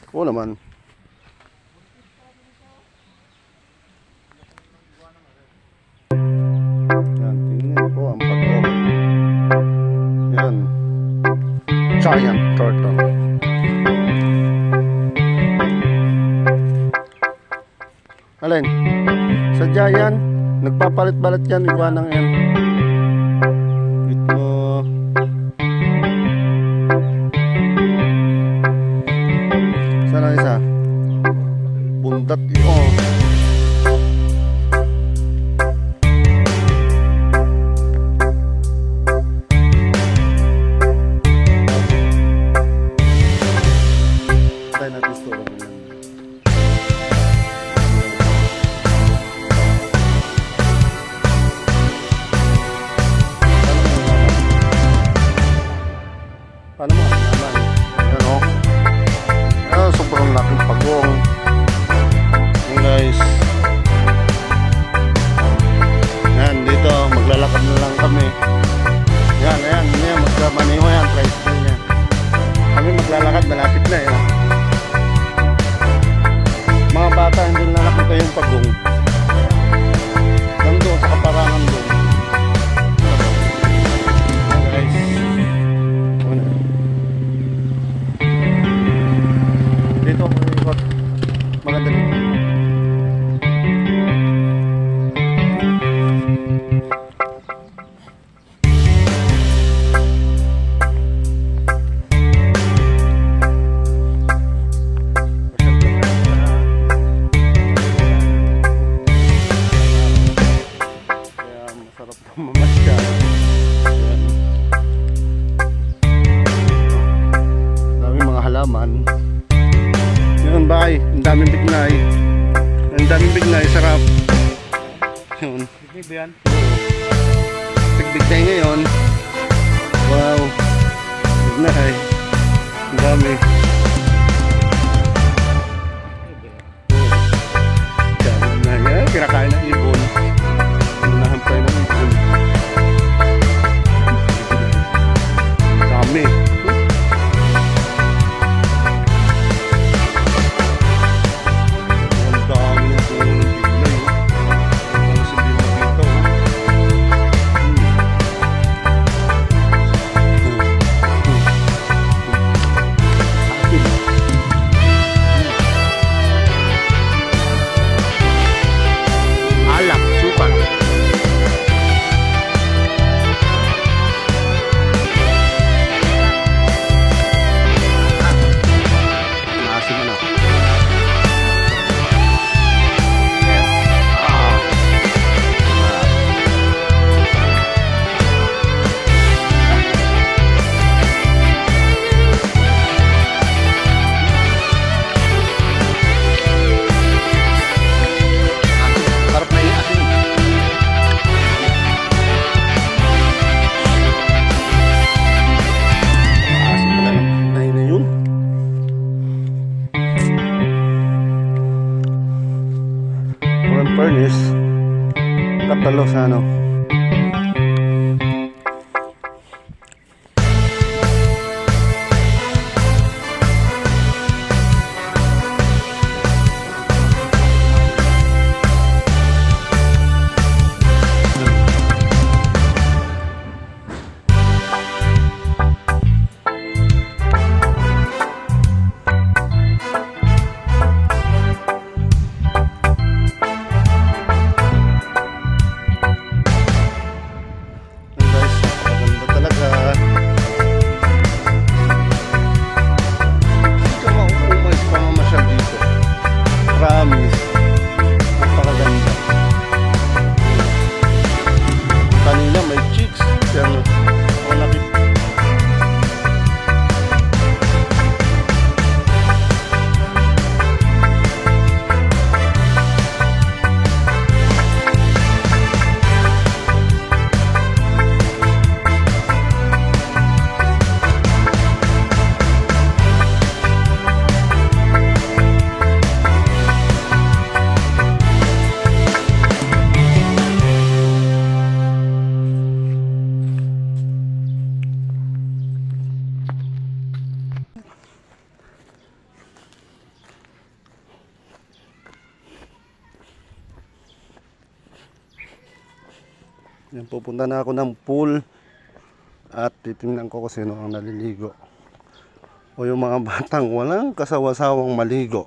Oo naman. Yan, tingnan po ang pagkok. Yan. Giant turtle. Alin? Sadya yan. Nagpapalit-balit yan. Iguanang yan. Ito. Saan ang isa? Bundat ito. Tayo natin store. Paano mo naman? Ayan o. Ayan, sobrang laking pagong. Ayan guys. Ayan, dito maglalakad na lang kami. Ayan, ayan, ayan, magkamaniho yan, tricycle niya. Kami maglalakad, malapit na yan. Mga bata, hindi na nakita yung pagong. Nandun sa kaparangan doon. Dito ako ikot. Maganda dito. Kaya masarap na mamasyal. Ayan. Daming mga halaman. Yun bay, ang daming bignay. Ang daming bignay, sarap. Yun. Bigbig yan. Bignay ngayon. Wow. Bignay. Ang dami. Bignay. Kinakain ng ibon. Unahan pa ng ibon. Dami. Ang dami ng bignay. Halos hindi makita. Yan, pupunta na ako ng pool at titingnan ko kung sino ang naliligo. O yung mga batang walang kasawa-sawang maligo.